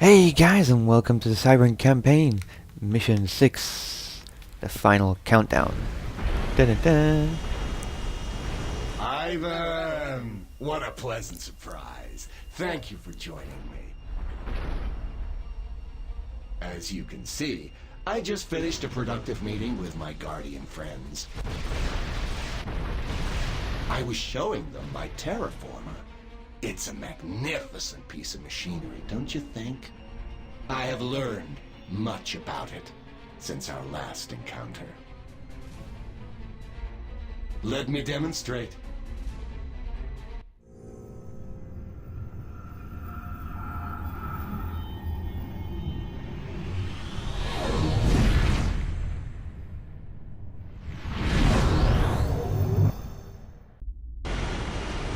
Hey guys, and welcome to the Cybran campaign, Mission 6, the final countdown. Dun-dun-dun. Ivan! What a pleasant surprise. Thank you for joining me. As you can see, I just finished a productive meeting with my Guardian friends. I was showing them my terraformer. It's a magnificent piece of machinery, don't you think? I have learned much about it since our last encounter. Let me demonstrate.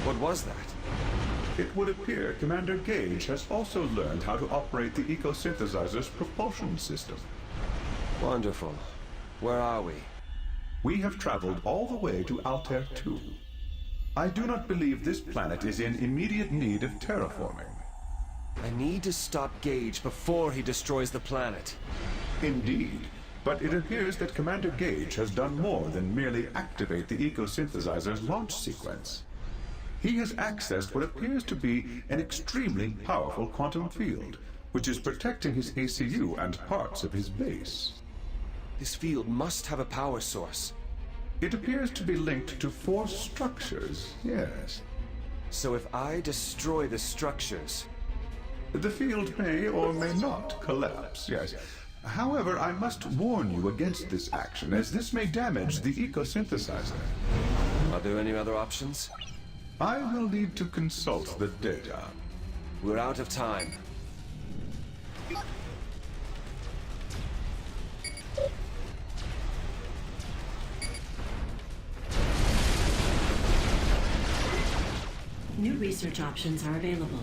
What was that? It would appear Commander Gage has also learned how to operate the ecosynthesizer's propulsion system. Wonderful. Where are we? We have traveled all the way to Altair II. I do not believe this planet is in immediate need of terraforming. I need to stop Gage before he destroys the planet. Indeed, but it appears that Commander Gage has done more than merely activate the ecosynthesizer's launch sequence. He has accessed what appears to be an extremely powerful quantum field, which is protecting his ACU and parts of his base. This field must have a power source. It appears to be linked to 4 structures, yes. So if I destroy the structures... The field may or may not collapse, yes. However, I must warn you against this action, as this may damage the ecosynthesizer. Are there any other options? I will need to consult the data. We're out of time. New research options are available.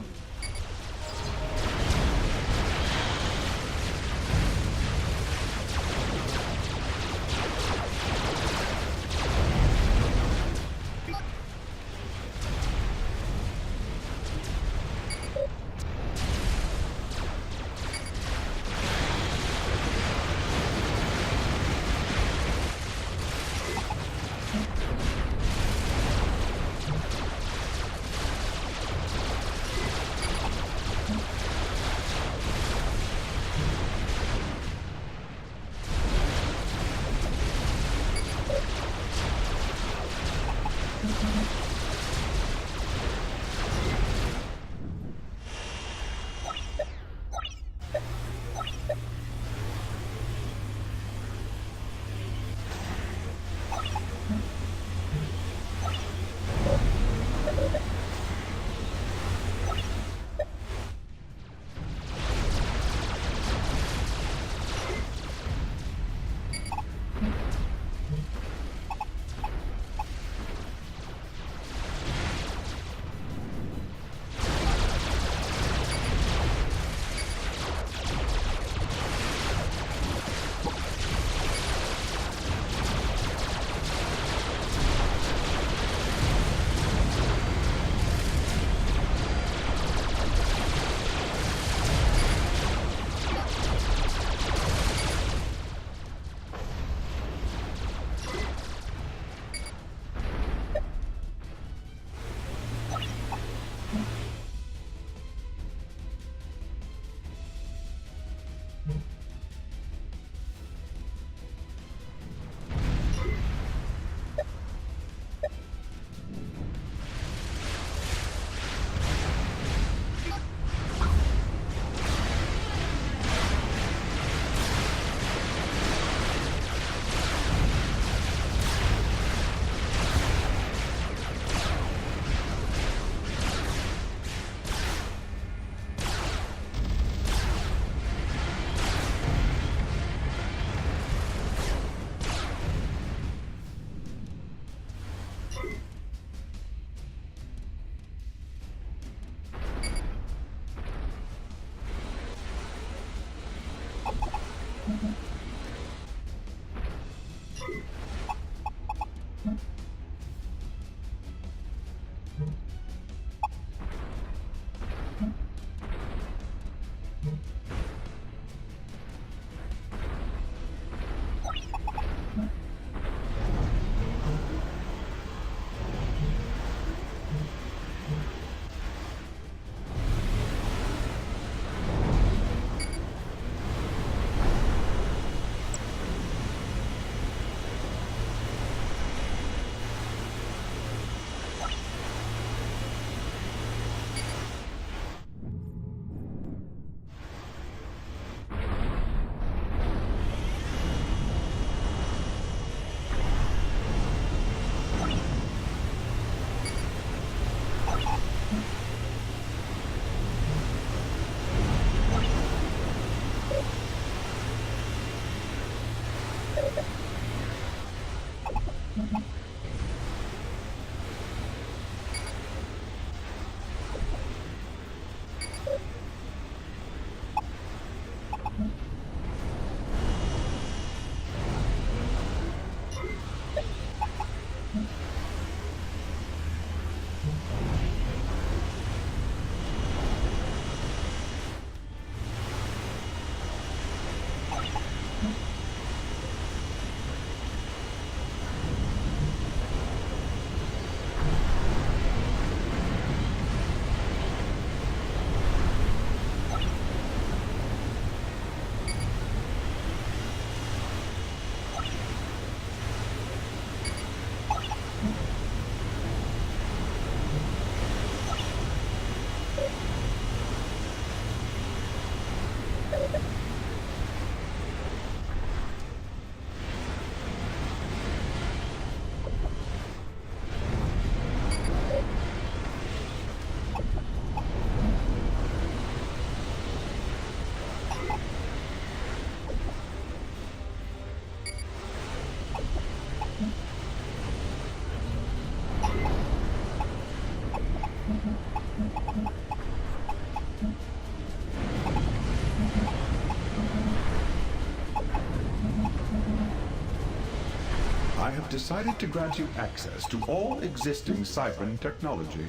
I have decided to grant you access to all existing Cybran technology.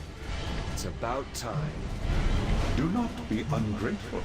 It's about time. Do not be ungrateful.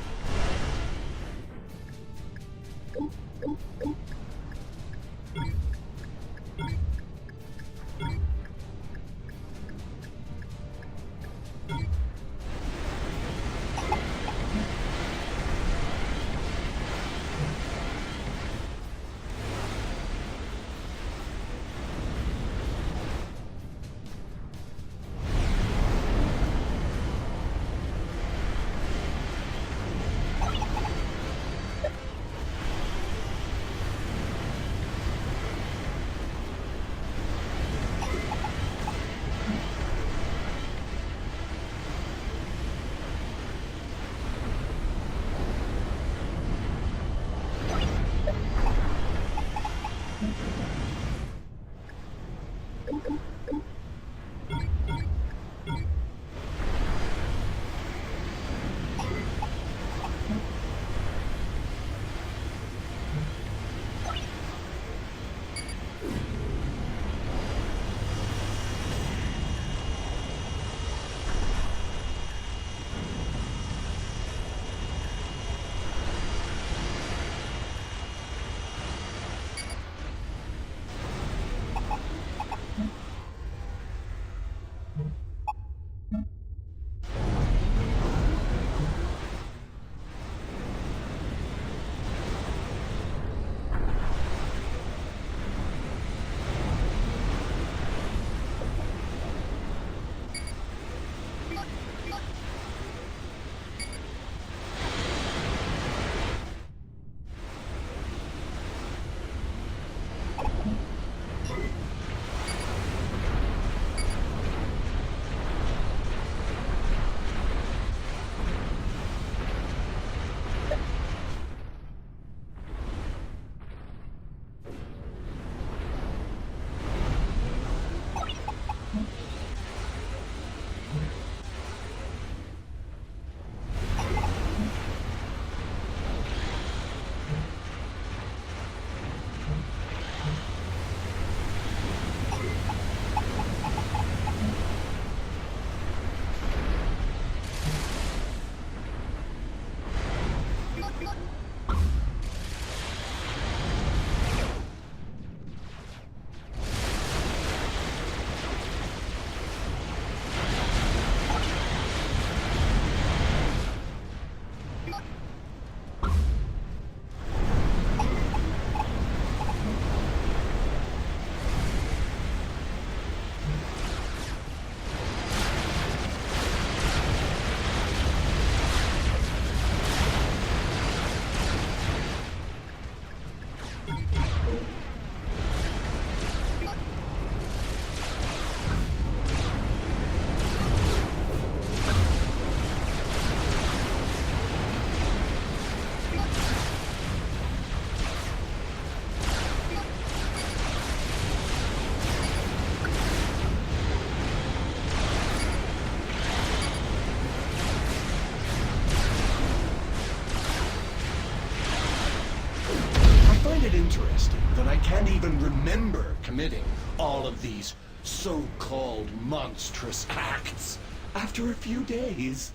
Interesting that I can't even remember committing all of these so-called monstrous acts after a few days.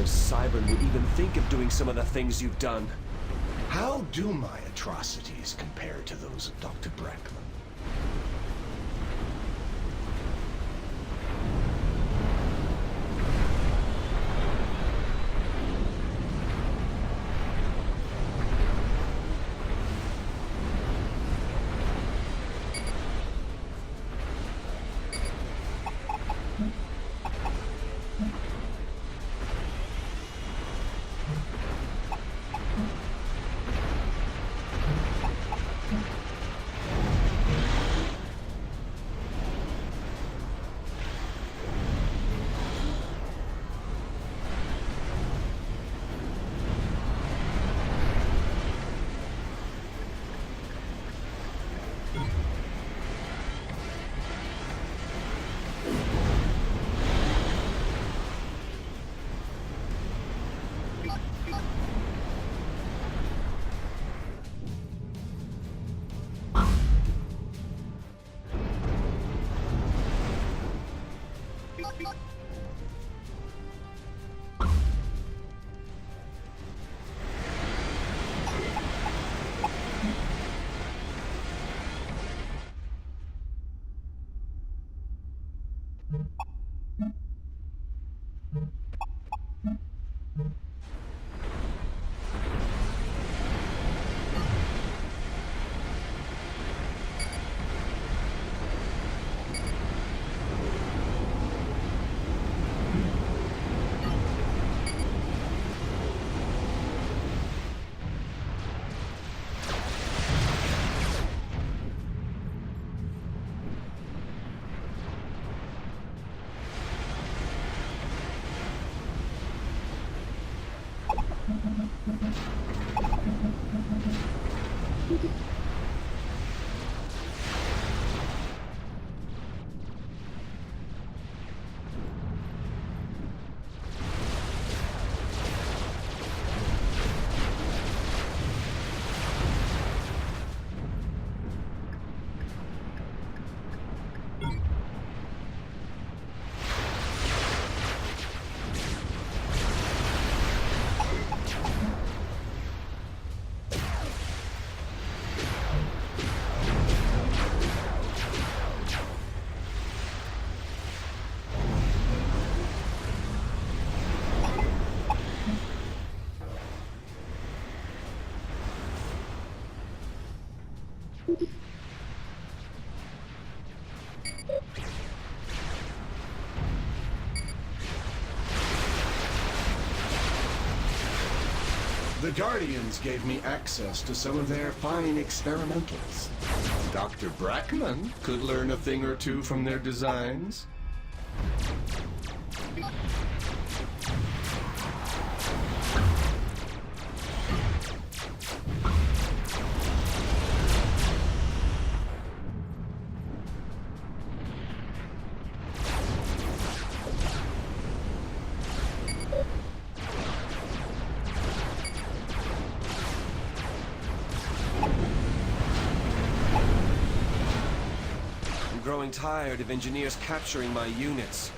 whether Cybran would even think of doing some of the things you've done. How do my atrocities compare to those of Dr. Brackman? The Guardians gave me access to some of their fine experimentals. Dr. Brackman could learn a thing or two from their designs. Growing tired of engineers capturing my units.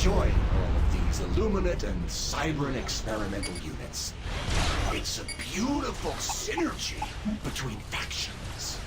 Join all of these Illuminate and Cybran experimental units. It's a beautiful synergy between factions.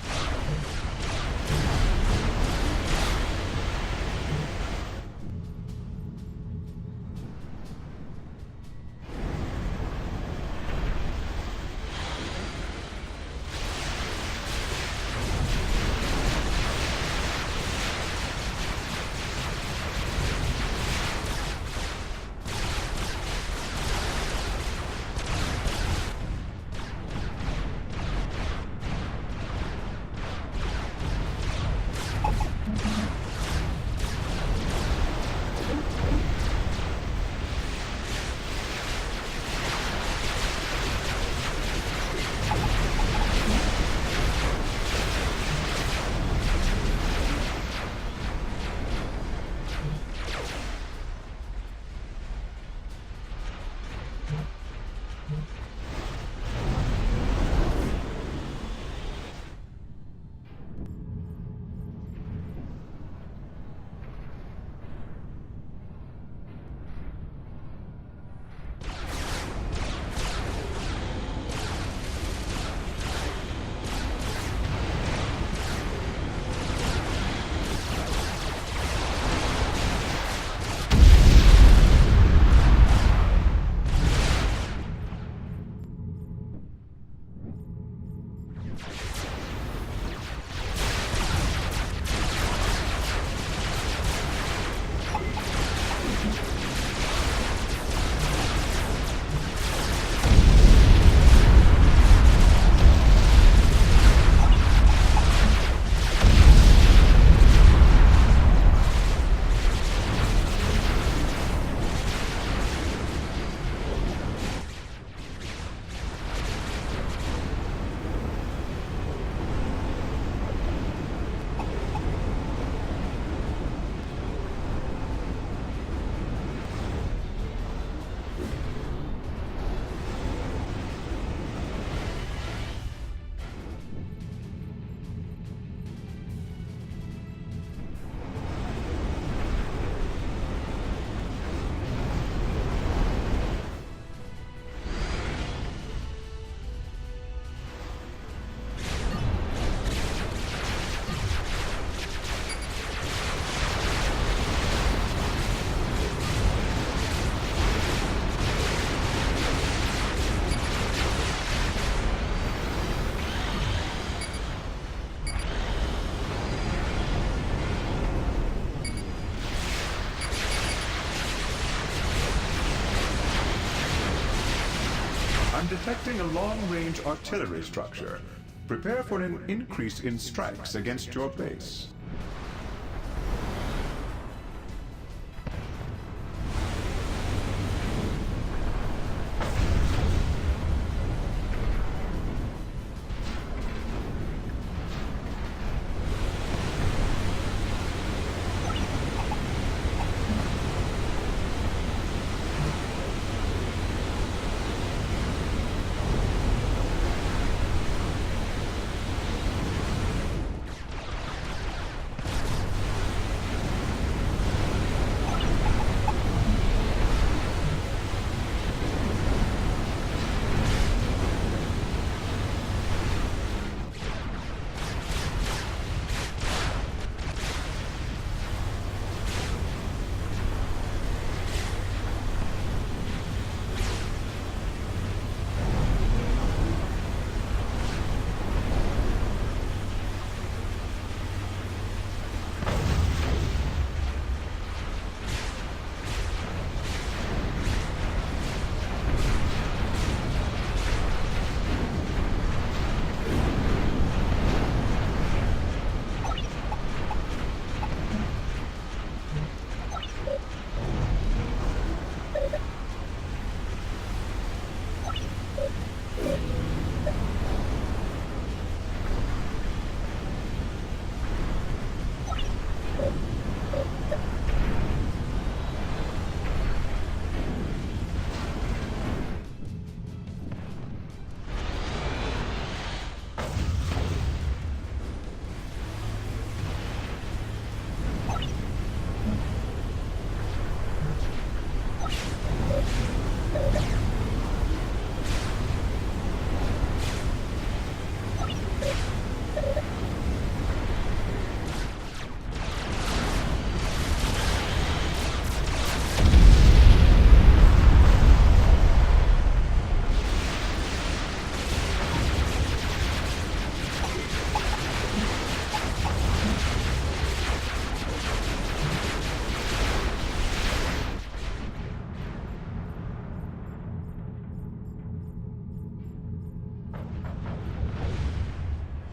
I'm detecting a long-range artillery structure. Prepare for an increase in strikes against your base.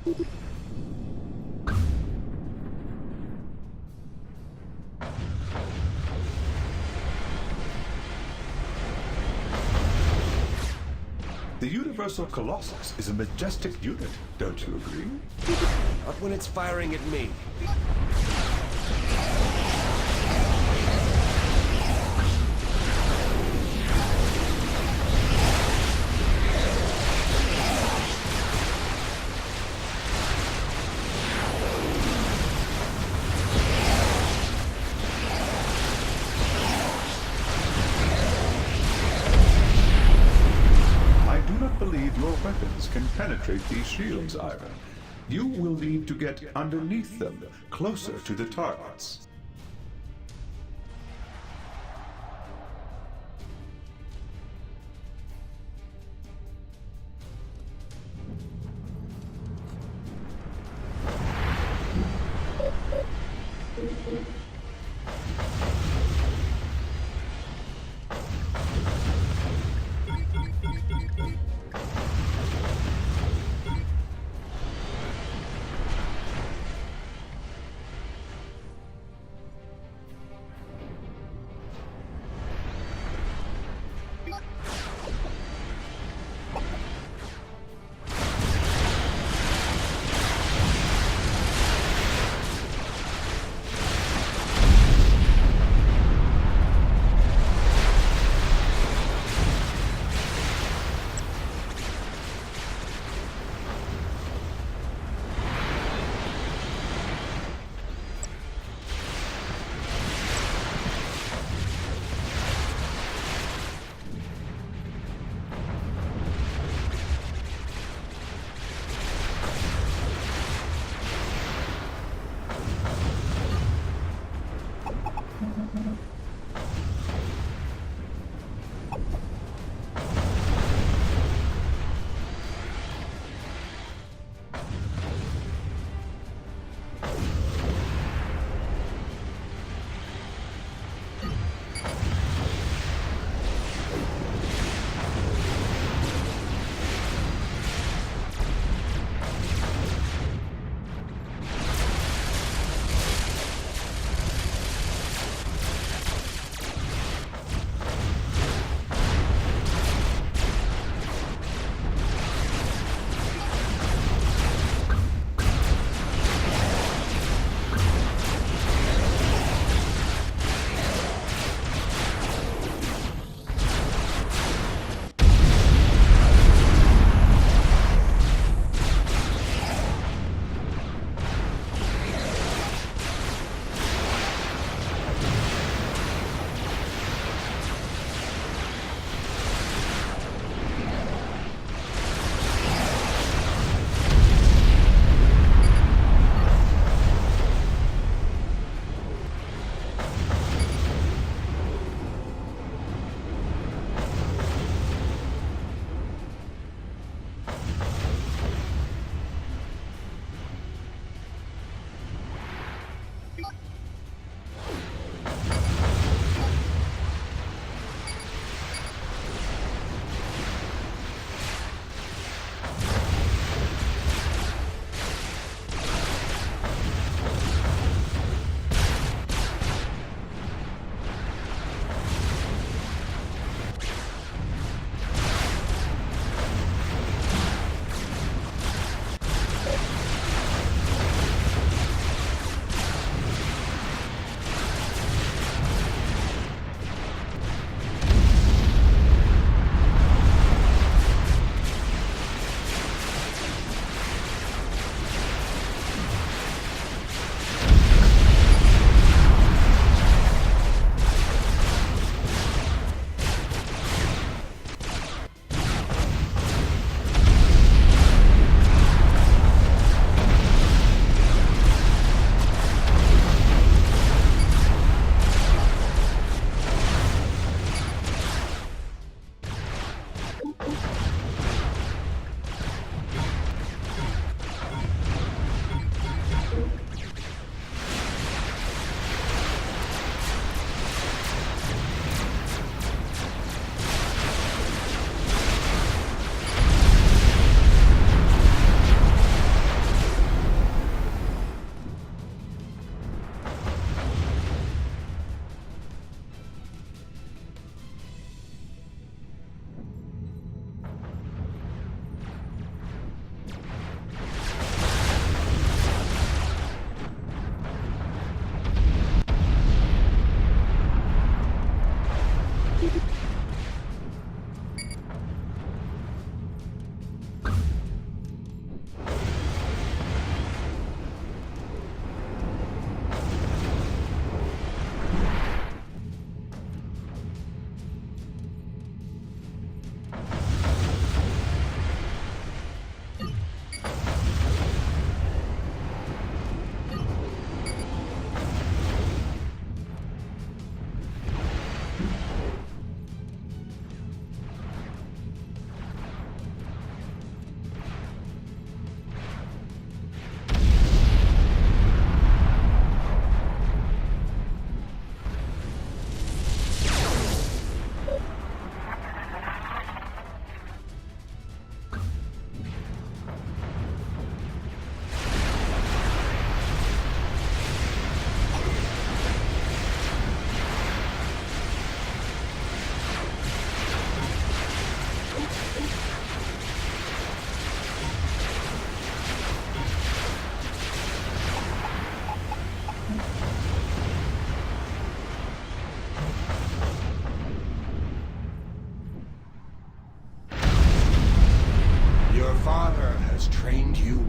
The Universal Colossus is a majestic unit, don't you agree? Not when it's firing at me. I do not believe your weapons can penetrate these shields, Ivan. You will need to get underneath them, closer to the targets.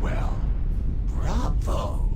well. Bravo!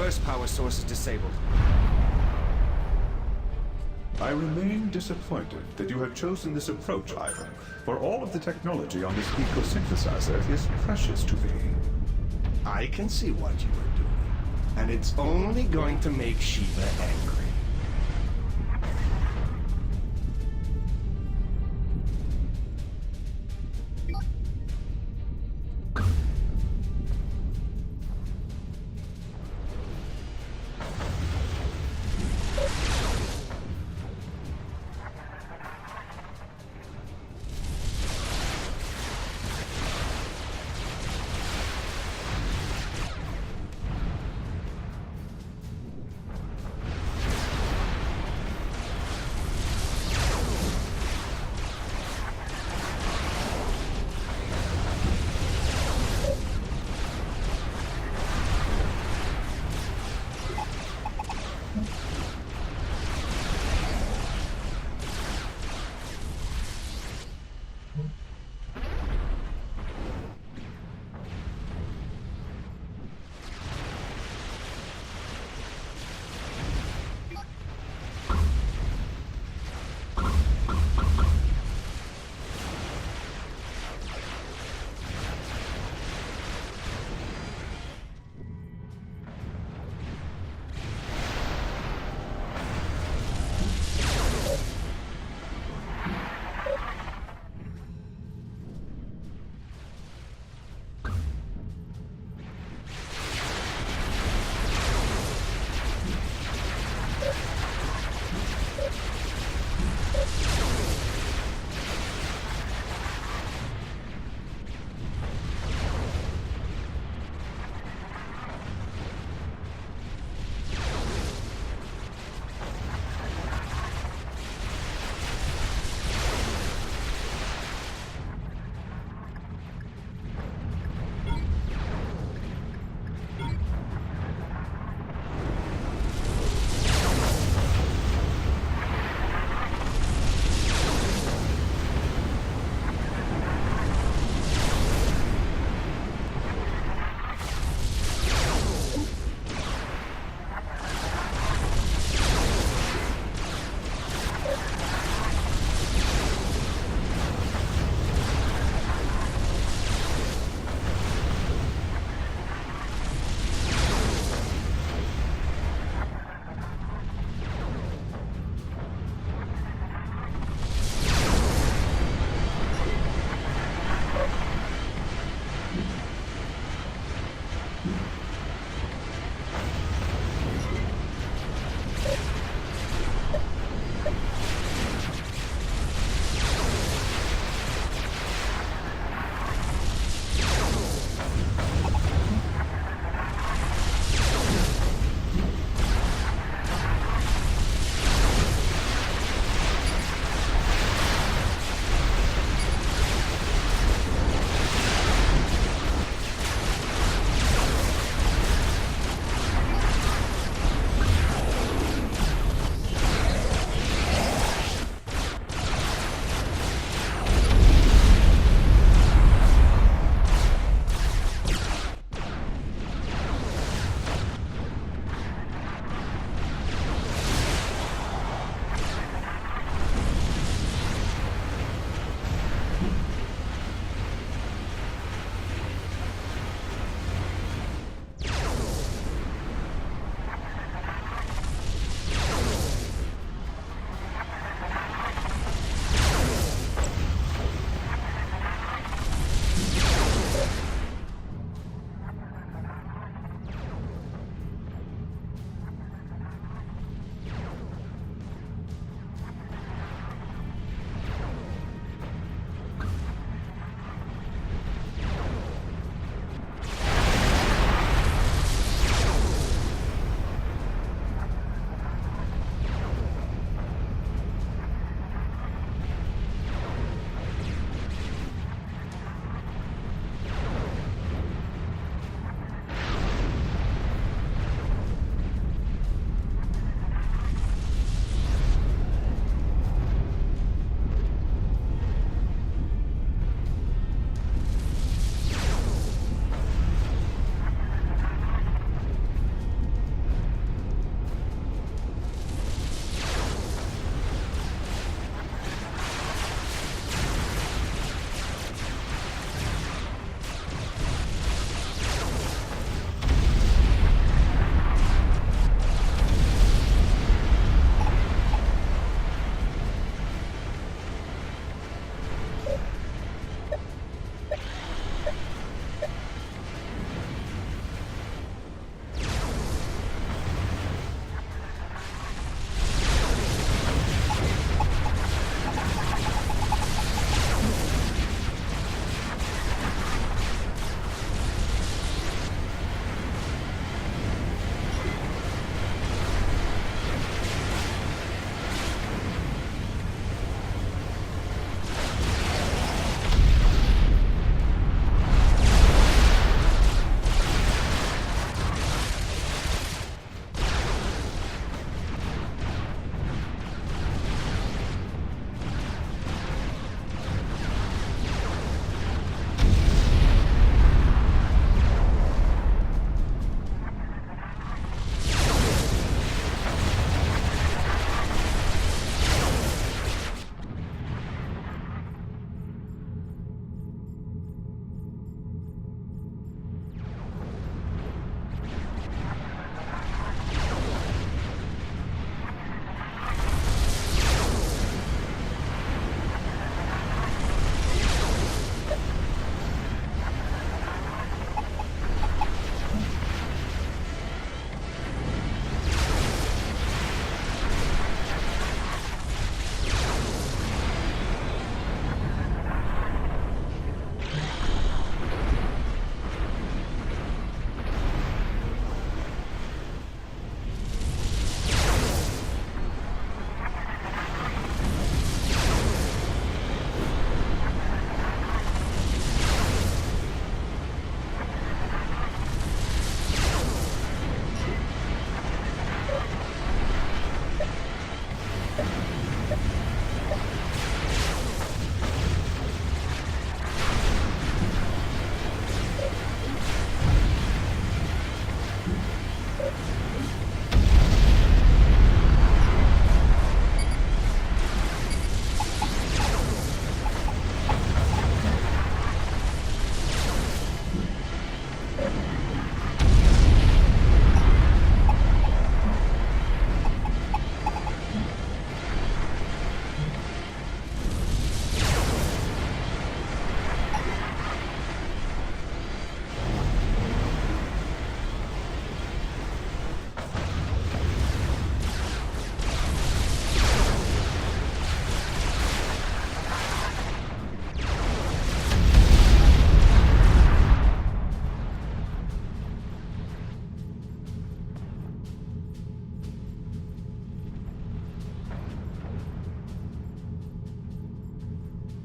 first power source is disabled. I remain disappointed that you have chosen this approach, Ivan, for all of the technology on this ecosynthesizer is precious to me. I can see what you are doing, and it's only going to make Shiva angry.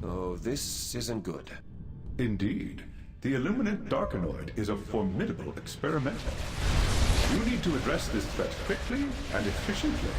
Oh, this isn't good. Indeed. The Illuminant Darkanoid is a formidable experimental. You need to address this threat quickly and efficiently.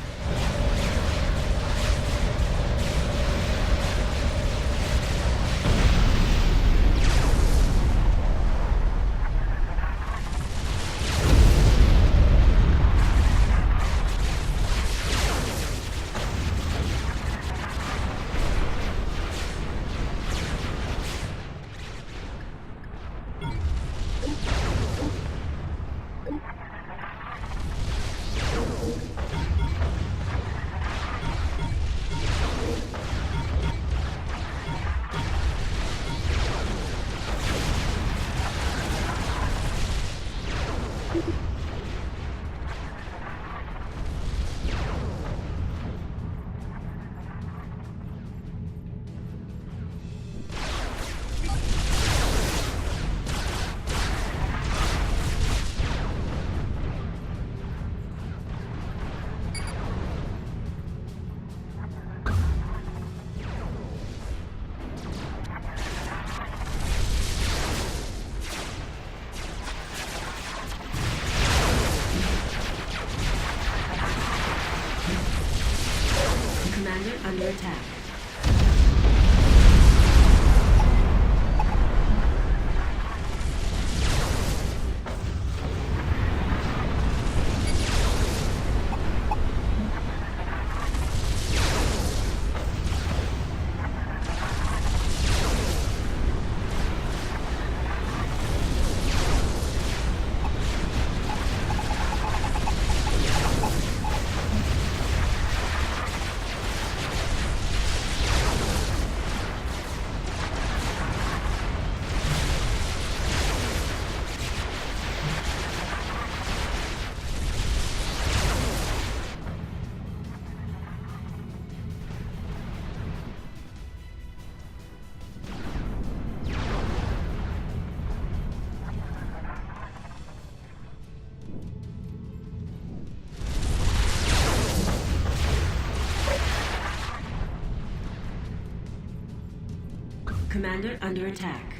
Under attack. Commander under attack.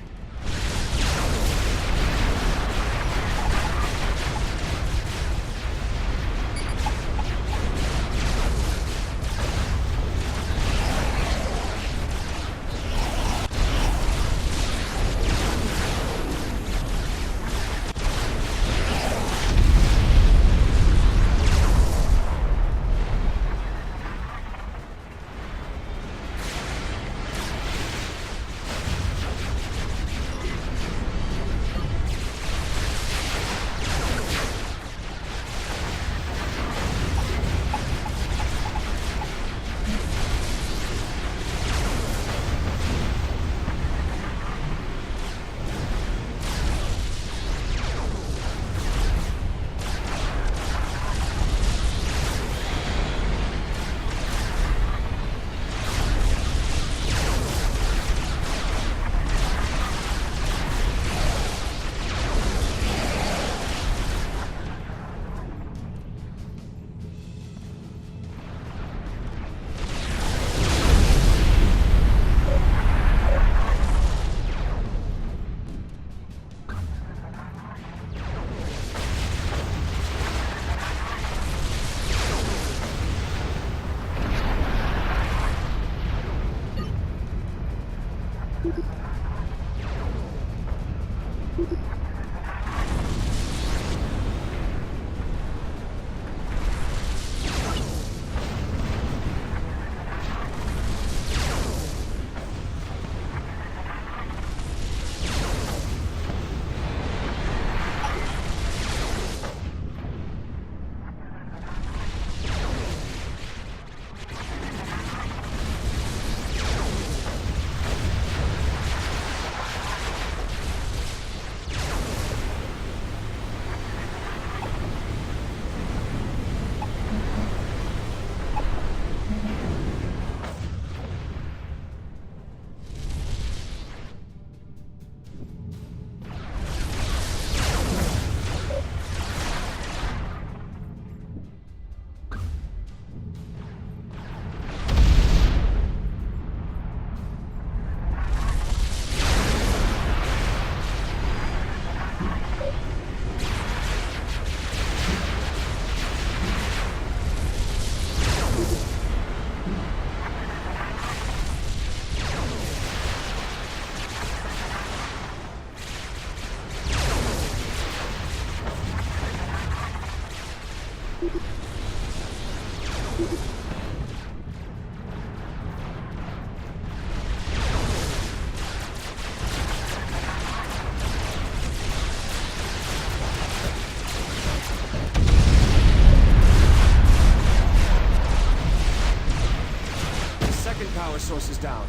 down.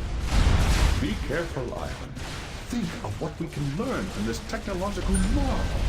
Be careful, Ivan. Think of what we can learn from this technological marvel.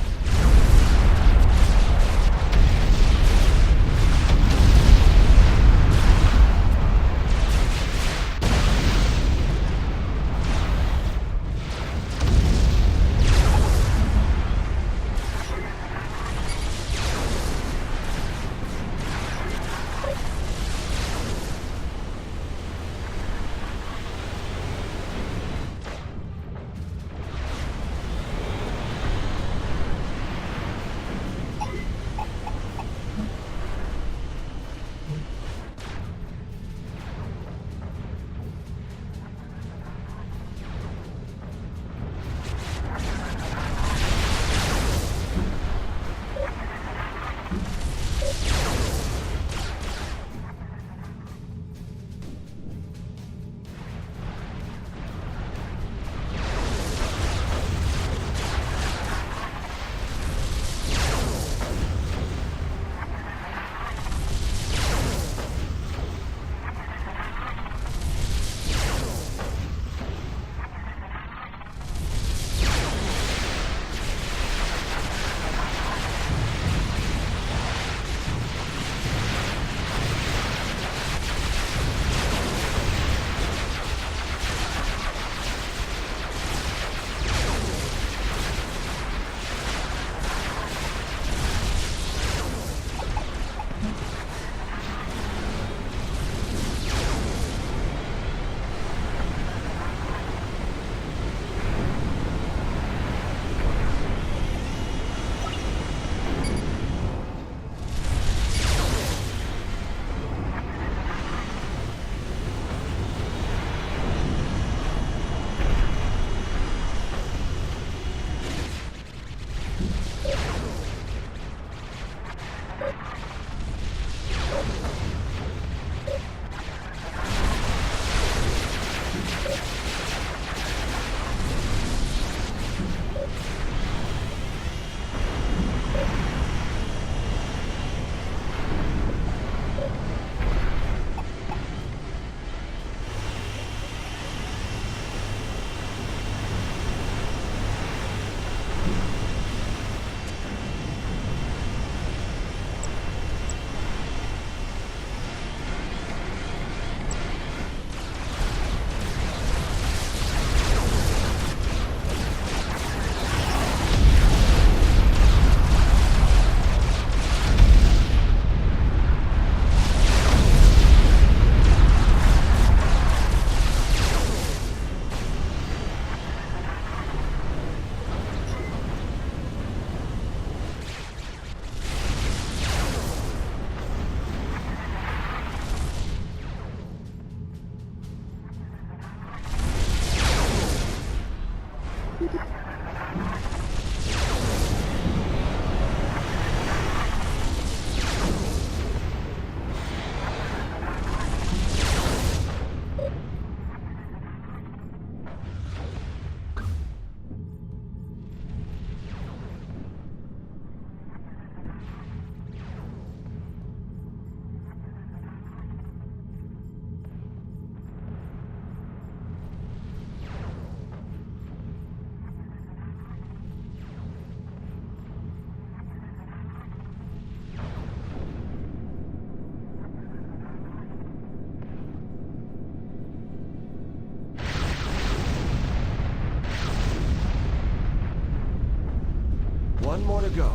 One more to go.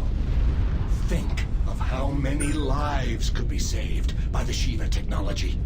Think of how many lives could be saved by the Shiva technology.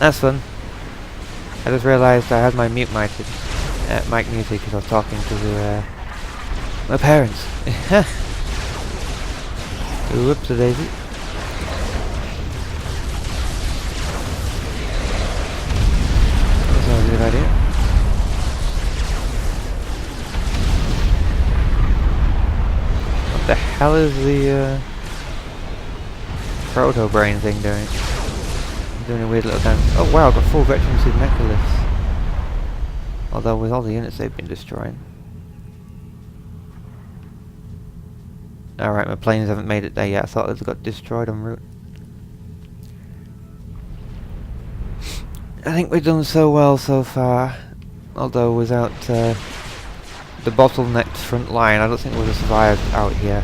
That's fun. I just realised I had my mic muted because I was talking to my parents. Whoops a daisy. That's not a good idea. What the hell is the proto brain thing doing? Doing a weird little dance. Oh wow, I've got full veteran suit necklace. Although with all the units they've been destroying. Alright, my planes haven't made it there yet. I thought they'd got destroyed en route. I think we've done so well so far. Although without the bottlenecked front line, I don't think we would have survived out here.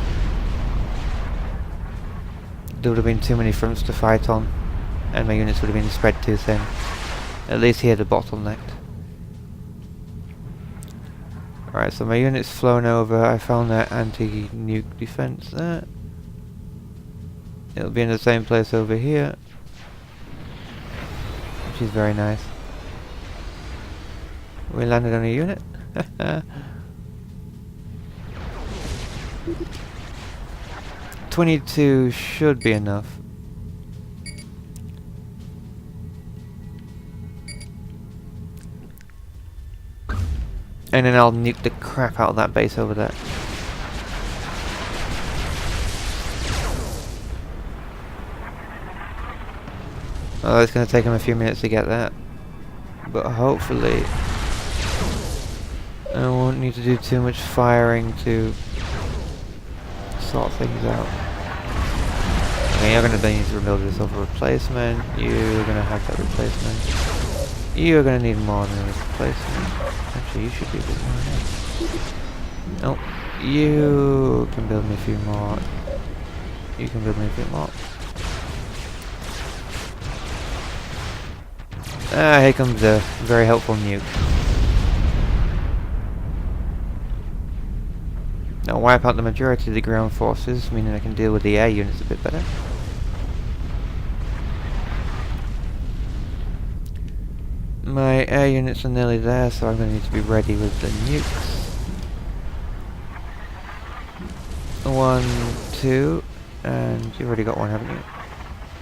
There would have been too many fronts to fight on. And my units would have been spread too thin. At least here the bottlenecked. Alright, so my unit's flown over. I found that anti-nuke defense there. It'll be in the same place over here. Which is very nice. We landed on a unit. 22 should be enough. And then I'll nuke the crap out of that base over there. Well, it's going to take him a few minutes to get that. But hopefully I won't need to do too much firing to sort things out. Okay, you're going to need to rebuild yourself a replacement. You're going to have that replacement. You're going to need more than a replacement. Actually, you should be a bit more ahead. Nope. You can build me a few more. You can build me a few more. Ah, here comes a very helpful nuke. Now wipe out the majority of the ground forces, meaning I can deal with the air units a bit better. My air units are nearly there, so I'm going to need to be ready with the nukes. 1, 2, and you've already got one, haven't you?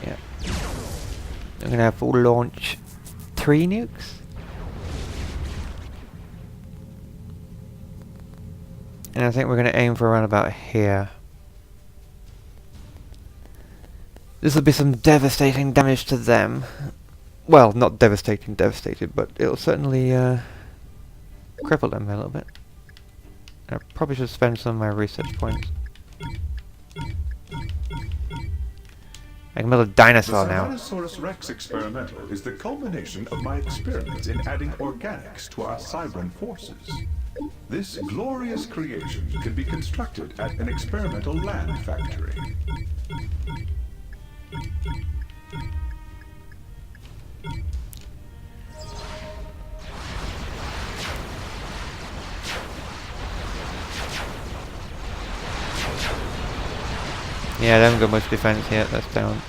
Yeah. I'm going to have full launch 3 nukes. And I think we're going to aim for around about here. This will be some devastating damage to them. Well, not devastated, but it'll certainly cripple them a little bit. I probably should spend some of my research points. I can build a dinosaur now. The Tyrannosaurus Rex experimental is the culmination of my experiments in adding organics to our Cybran forces. This glorious creation can be constructed at an experimental land factory. Yeah, they haven't got much defense yet, that's down.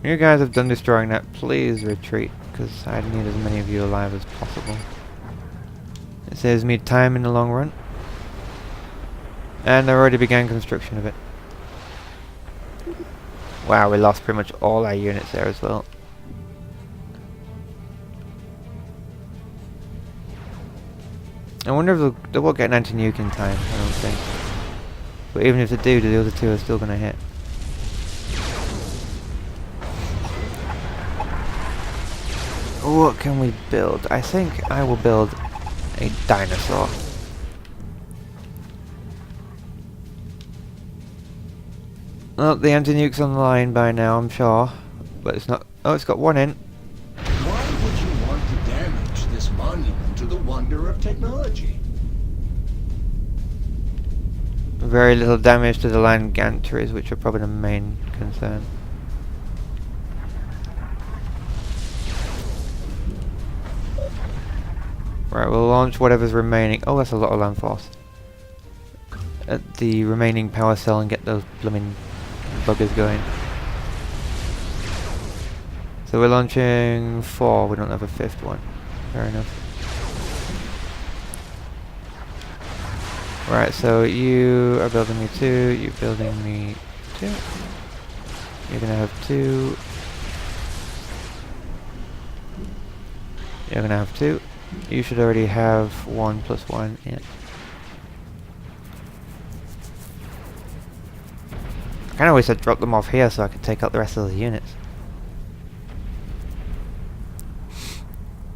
You guys have done destroying that, please retreat, because I need as many of you alive as possible. It saves me time in the long run. And I already began construction of it. Wow, we lost pretty much all our units there as well. I wonder if they won't get an anti-nuke in time, I don't think. But even if they do, the other two are still going to hit. What can we build? I think I will build a dinosaur. Well, the anti-nuke's online by now, I'm sure. But it's not... Oh, it's got one in. Why would you want to damage this monument to the wonder of technology? Very little damage to the land gantries, which are probably the main concern. Right, we'll launch whatever's remaining. Oh, that's a lot of land force. at the remaining power cell and get those blooming buggers going. So we're launching 4, we don't have a 5th one. Fair enough. Right, so you are building me 2, you're building me 2. You're gonna have 2. You're gonna have 2. You should already have 1 plus 1, yeah. I kinda wish I'd dropped them off here so I could take out the rest of the units.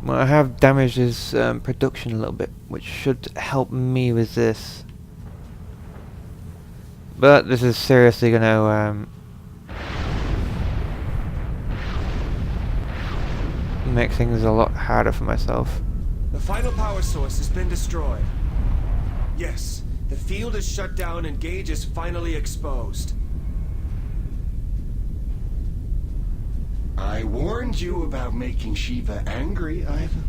Well, I have damaged his production a little bit, which should help me with this. But this is seriously gonna make things a lot harder for myself. The final power source has been destroyed. Yes, the field is shut down and Gage is finally exposed. I warned you about making Shiva angry, Ivan.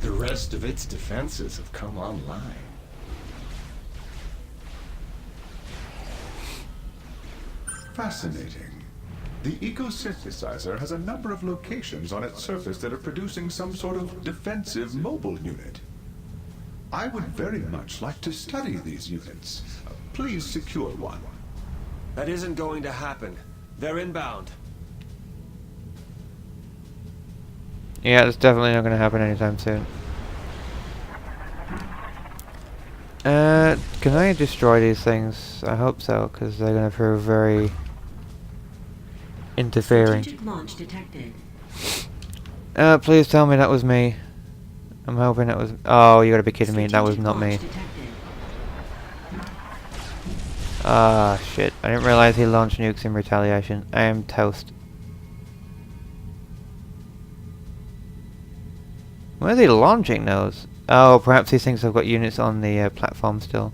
The rest of its defenses have come online. Fascinating. The ecosynthesizer has a number of locations on its surface that are producing some sort of defensive mobile unit. I would very much like to study these units. Please secure one. That isn't going to happen. They're inbound. Yeah, it's definitely not going to happen anytime soon. Can I destroy these things? I hope so, because they're going to prove very interfering. Strategic launch detected. Please tell me that was me. I'm hoping that was... Oh, you gotta be kidding me, that was Strategic not me. launch detected. Ah, shit. I didn't realize he launched nukes in retaliation. I am toast. Where's he launching those? Oh, perhaps he thinks I've got units on the platform still.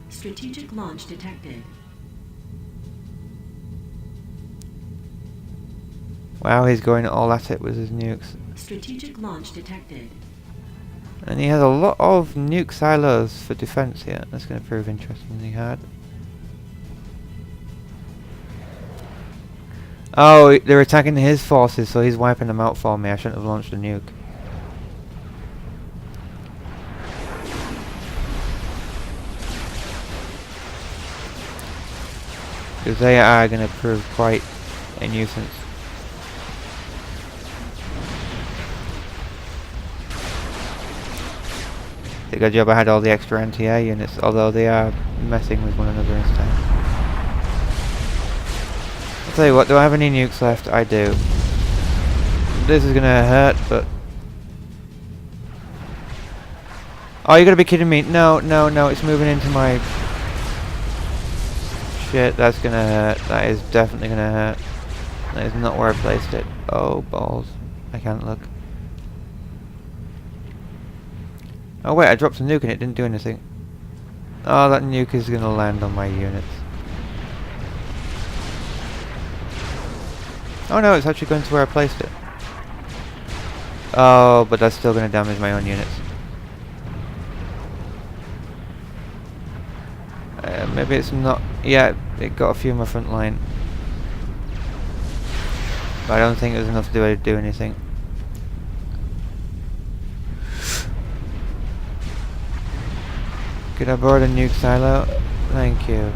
Strategic launch detected. Wow, he's going all at it with his nukes. Strategic launch detected. And he has a lot of nuke silos for defense here. That's going to prove interestingly hard. Oh, they're attacking his forces, so he's wiping them out for me. I shouldn't have launched a nuke. Because they are going to prove quite a nuisance. It's a good job I had all the extra anti-air units, although they are messing with one another instead. I'll tell you what, do I have any nukes left? I do. This is gonna hurt, but... Oh, you gotta be kidding me. No, no, no, it's moving into my... Shit, that's gonna hurt. That is definitely gonna hurt. That is not where I placed it. Oh, balls. I can't look. Oh wait, I dropped a nuke and it didn't do anything. Oh, that nuke is gonna land on my units. Oh no, it's actually going to where I placed it. Oh, but that's still going to damage my own units. Maybe it's not... Yeah, it got a few in my front line. But I don't think it was enough to do anything. Could I borrow the nuke silo? Thank you.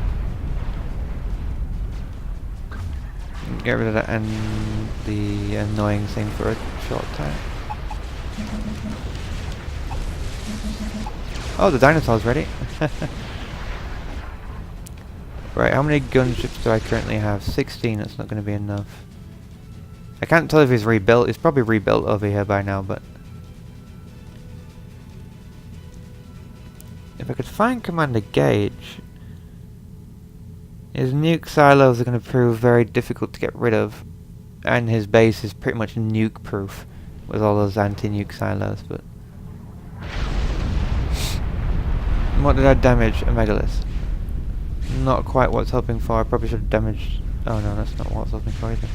Get rid of that and the annoying thing for a short time. Oh, the dinosaur's ready. Right, how many gunships do I currently have? 16, that's not going to be enough. I can't tell if he's rebuilt. He's probably rebuilt over here by now, but... If I could find Commander Gage... His nuke silos are going to prove very difficult to get rid of. And his base is pretty much nuke-proof with all those anti-nuke silos, but... What did I damage? A megalith. Not quite what I was hoping for. I probably should have damaged... Oh no, that's not what I was hoping for either.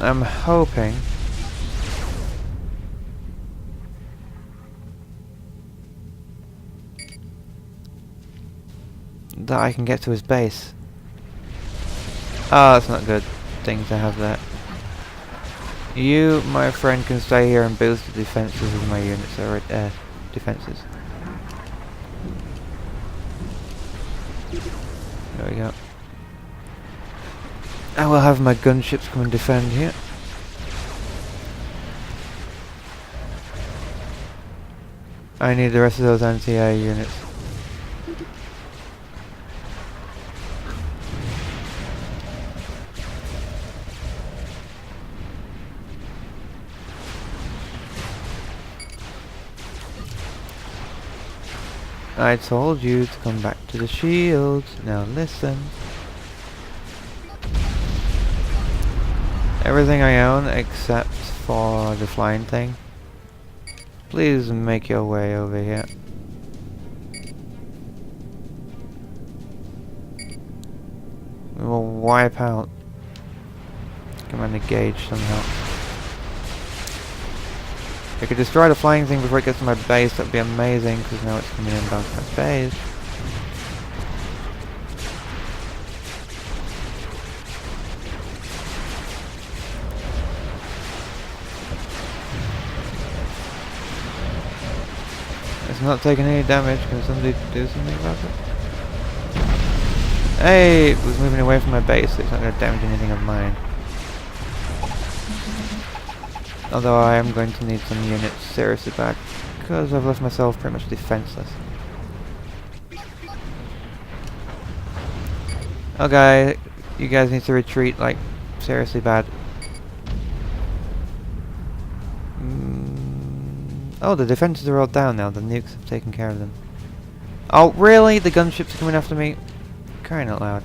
I'm hoping that I can get to his base. Oh, that's not a good thing to have that. You, my friend, can stay here and boost the defenses of my units or defenses. There we go. I will have my gunships come and defend here. I need the rest of those anti-air units. I told you to come back to the shield. Now listen. Everything I own except for the flying thing. Please make your way over here. We will wipe out Commander Gage somehow. If I could destroy the flying thing before it gets to my base, that would be amazing, because now it's coming inbound to my base. It's not taking any damage. Can somebody do something about it? Hey! It was moving away from my base, so it's not going to damage anything of mine. Although I am going to need some units seriously back, because I've left myself pretty much defenseless. Okay, you guys need to retreat, like, seriously bad. Oh, the defenses are all down now. The nukes have taken care of them. Oh, really? The gunships are coming after me? Crying out loud.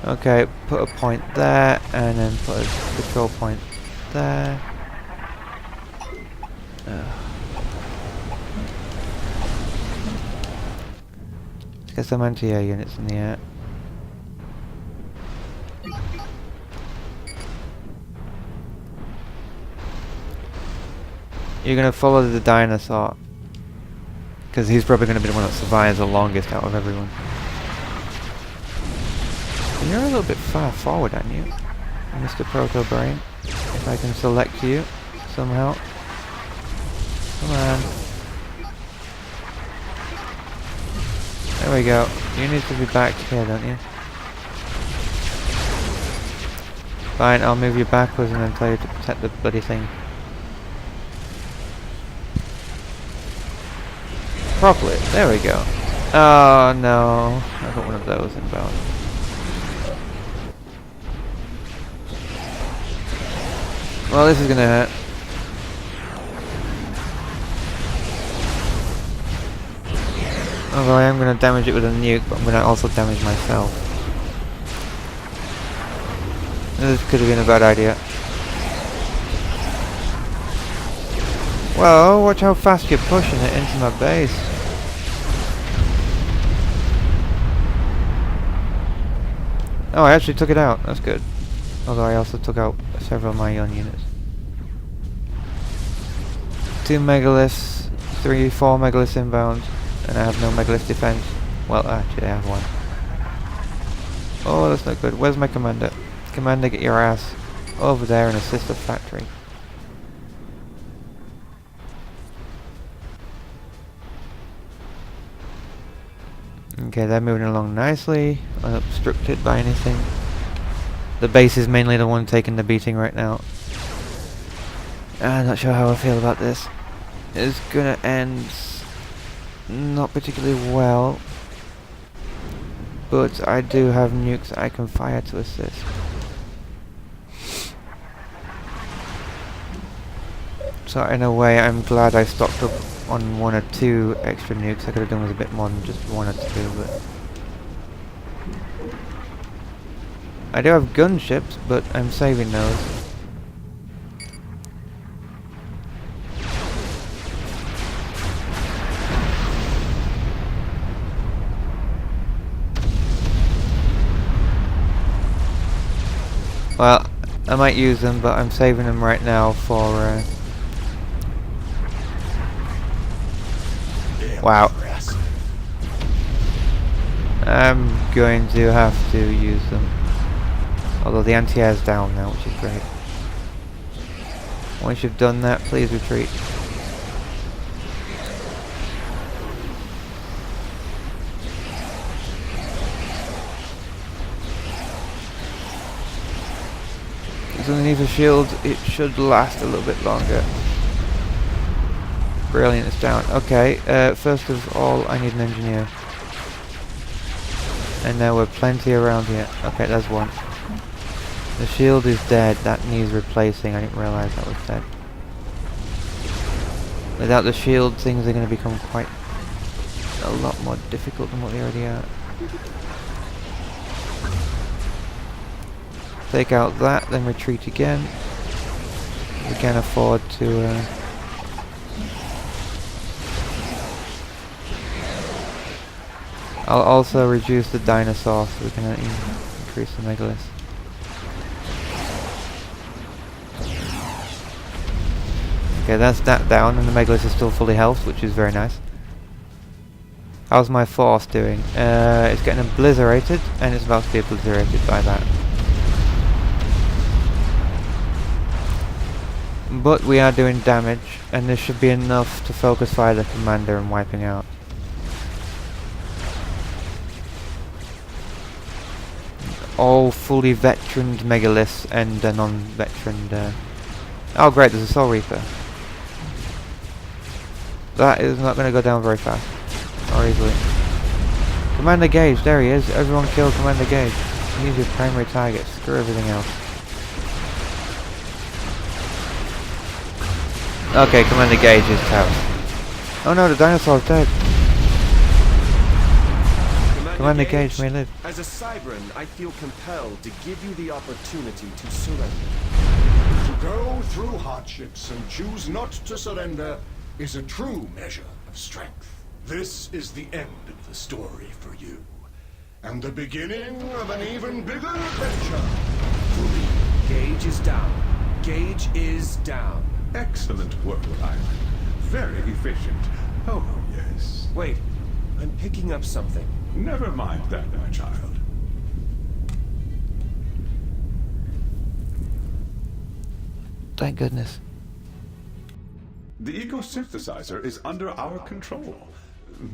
Okay, put a point there, and then put a control point there. Let's get some anti-air units in the air. You're gonna follow the dinosaur, because he's probably gonna be the one that survives the longest out of everyone. You're a little bit far forward, aren't you, Mr. Proto Brain? If I can select you somehow. Come on. There we go. You need to be back here, don't you? Fine, I'll move you backwards and then tell you to protect the bloody thing. Properly. There we go. Oh no. I got one of those inbound. Well, this is gonna hurt. Although I am gonna damage it with a nuke, but I'm gonna also damage myself. This could have been a bad idea. Whoa, watch how fast you're pushing it into my base. Oh, I actually took it out. That's good. Although I also took out several of my own units. 2 megaliths, 4 megaliths inbound, and I have no megalith defense. Well, actually I have one. Oh, that's not good. Where's my commander? Commander, get your ass over there and assist the factory. Okay, they're moving along nicely, unobstructed by anything. The base is mainly the one taking the beating right now. I'm not sure how I feel about this. It's gonna end not particularly well, but I do have nukes I can fire to assist. So in a way, I'm glad I stocked up on 1 or 2 extra nukes. I could have done with a bit more than just 1 or 2, but I do have gunships, but I'm saving those. Well, I might use them, but I'm saving them right now for... Wow. I'm going to have to use them. Although the anti-air's down now, which is great. Once you've done that, please retreat. It's underneath a shield, it should last a little bit longer. Brilliant, it's down. Okay, first of all, I need an engineer. And there were plenty around here. Okay, there's one. The shield is dead, that needs replacing, I didn't realise that was dead. Without the shield, things are going to become quite a lot more difficult than what they already are. Take out that, then retreat again. We can afford to... I'll also reduce the dinosaur so we can increase the megalith. Okay, that's that down, and the megalith is still fully health, which is very nice. How's my force doing? It's getting obliterated, and it's about to be obliterated by that. But we are doing damage, and this should be enough to focus fire the commander and wiping out. All fully veteraned megaliths and non-veteraned... Oh great, there's a Soul Reaper. That is not going to go down very fast. Or easily. Commander Gage, there he is. Everyone kill Commander Gage. He's your primary target. Screw everything else. Okay, Commander Gage is toast. Oh no, the dinosaur's dead. Commander Gage may live. As a Cybran, I feel compelled to give you the opportunity to surrender. To go through hardships and choose not to surrender is a true measure of strength. This is the end of the story for you, and the beginning of an even bigger adventure for me. Gage is down. Gage is down. Excellent work, Ivan. Very efficient. Oh, yes. Wait, I'm picking up something. Never mind that, my child. Thank goodness. The ecosynthesizer is under our control.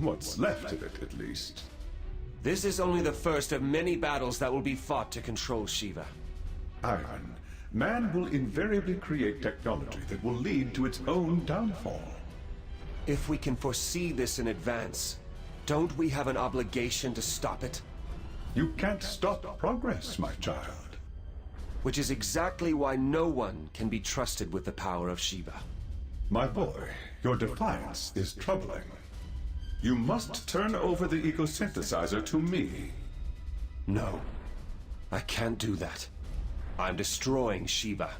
What's left of it, at least. This is only the first of many battles that will be fought to control Shiva. Ivan, man will invariably create technology that will lead to its own downfall. If we can foresee this in advance, don't we have an obligation to stop it? You can't stop progress, my child. Which is exactly why no one can be trusted with the power of Shiva. My boy, your defiance is troubling. You must turn over the ecosynthesizer to me. No, I can't do that. I'm destroying Shiva.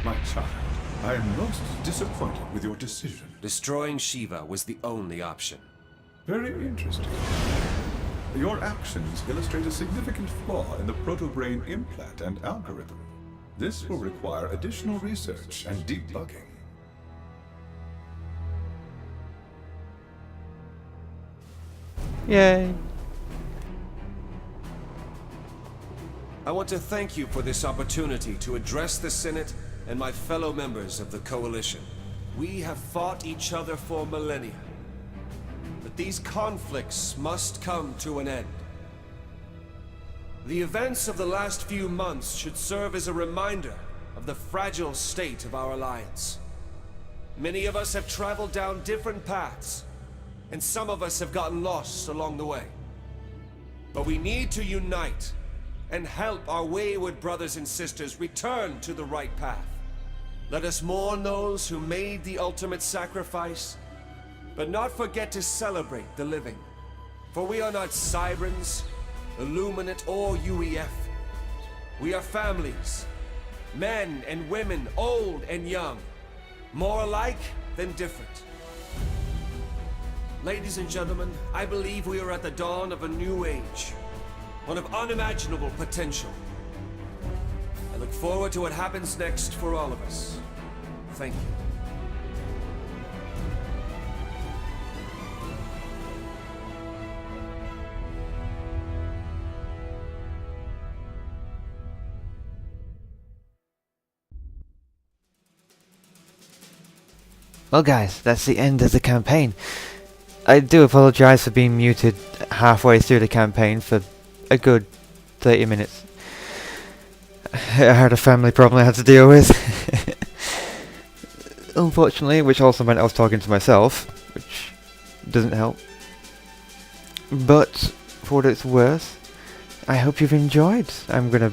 My child, I am most disappointed with your decision. Destroying Shiva was the only option. Very interesting. Your actions illustrate a significant flaw in the proto-brain implant and algorithm. This will require additional research and debugging. Yay. I want to thank you for this opportunity to address the Senate and my fellow members of the Coalition. We have fought each other for millennia. But these conflicts must come to an end. The events of the last few months should serve as a reminder of the fragile state of our alliance. Many of us have traveled down different paths, and some of us have gotten lost along the way. But we need to unite and help our wayward brothers and sisters return to the right path. Let us mourn those who made the ultimate sacrifice, but not forget to celebrate the living. For we are not Cybrans, Illuminate, or UEF. We are families, men and women, old and young, more alike than different. Ladies and gentlemen, I believe we are at the dawn of a new age, one of unimaginable potential. I look forward to what happens next for all of us. Thank you. Well guys, that's the end of the campaign. I do apologise for being muted halfway through the campaign for a good 30 minutes. I had a family problem I had to deal with. Unfortunately, which also meant I was talking to myself, which doesn't help. But, for what it's worth, I hope you've enjoyed. I'm gonna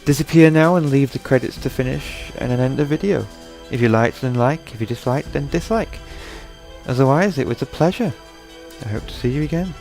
disappear now and leave the credits to finish and then end the video. If you liked, then like. If you disliked, then dislike. Otherwise, it was a pleasure. I hope to see you again.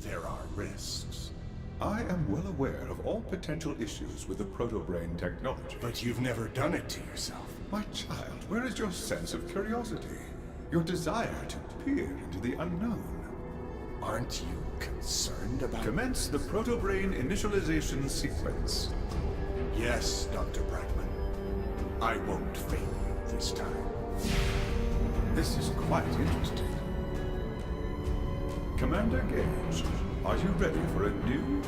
There are risks. I am well aware of all potential issues with the proto-brain technology. But you've never done it to yourself. My child, where is your sense of curiosity? Your desire to peer into the unknown? Aren't you concerned about... Commence the proto-brain initialization sequence. Yes, Dr. Brackman. I won't fail you this time. This is quite interesting. Commander Gage, are you ready for a new